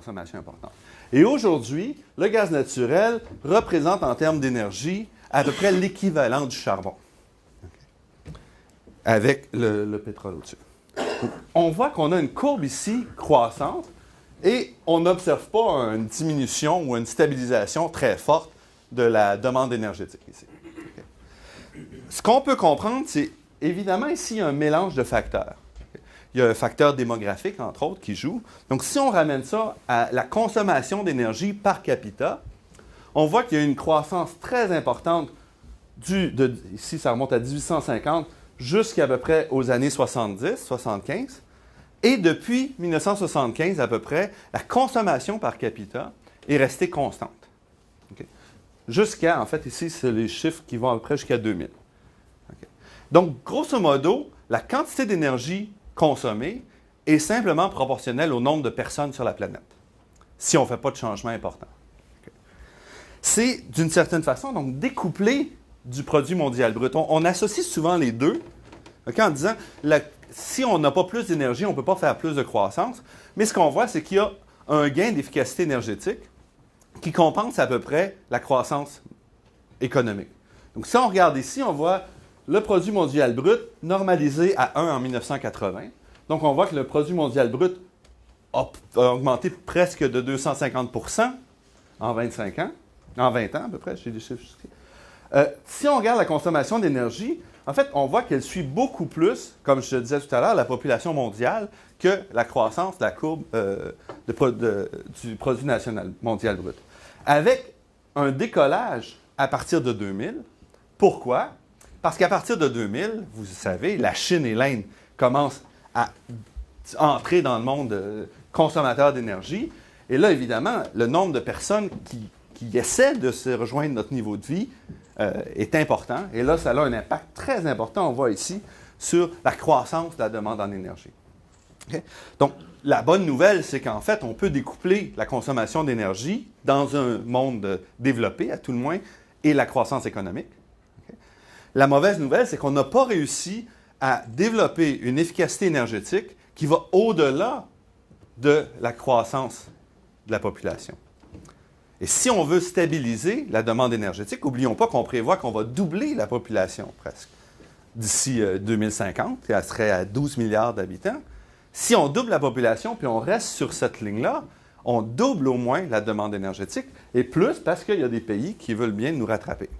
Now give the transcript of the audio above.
consommation importante. Et aujourd'hui, le gaz naturel représente en termes d'énergie à peu près l'équivalent du charbon, avec le pétrole au-dessus. On voit qu'on a une courbe ici croissante et on n'observe pas une diminution ou une stabilisation très forte de la demande énergétique ici. Ce qu'on peut comprendre, c'est évidemment ici un mélange de facteurs. Il y a un facteur démographique, entre autres, qui joue. Donc, si on ramène ça à la consommation d'énergie par capita, on voit qu'il y a une croissance très importante ici, ça remonte à 1850 jusqu'à peu près aux années 70, 75. Et depuis 1975 à peu près, la consommation par capita est restée constante. Okay? Jusqu'à, en fait, ici, c'est les chiffres qui vont à peu près jusqu'à 2000. Okay? Donc, grosso modo, la quantité d'énergie consommée est simplement proportionnelle au nombre de personnes sur la planète, si on ne fait pas de changement important. Okay? C'est, d'une certaine façon, donc découplé du produit mondial brut. On associe souvent les deux, okay, en disant, si on n'a pas plus d'énergie, on ne peut pas faire plus de croissance, mais ce qu'on voit, c'est qu'il y a un gain d'efficacité énergétique qui compense à peu près la croissance économique. Donc, si on regarde ici, on voit le produit mondial brut normalisé à 1 en 1980. Donc, on voit que le produit mondial brut a augmenté presque de 250 % en 25 ans, en 20 ans à peu près, j'ai des chiffres ici. Si on regarde la consommation d'énergie, en fait, on voit qu'elle suit beaucoup plus, comme je le disais tout à l'heure, la population mondiale que la croissance de la courbe du produit national mondial brut. Avec un décollage à partir de 2000. Pourquoi? Parce qu'à partir de 2000, vous savez, la Chine et l'Inde commencent à entrer dans le monde consommateur d'énergie. Et là, évidemment, le nombre de personnes qui essaient de se rejoindre notre niveau de vie est important. Et là, ça a un impact très important, on voit ici, sur la croissance de la demande en énergie. Okay? Donc, la bonne nouvelle, c'est qu'en fait, on peut découpler la consommation d'énergie dans un monde développé, à tout le moins, et la croissance économique. Okay? La mauvaise nouvelle, c'est qu'on n'a pas réussi à développer une efficacité énergétique qui va au-delà de la croissance de la population. Et si on veut stabiliser la demande énergétique, n'oublions pas qu'on prévoit qu'on va doubler la population presque d'ici 2050, et elle serait à 12 milliards d'habitants. Si on double la population, puis on reste sur cette ligne-là, on double au moins la demande énergétique, et plus parce qu'il y a des pays qui veulent bien nous rattraper.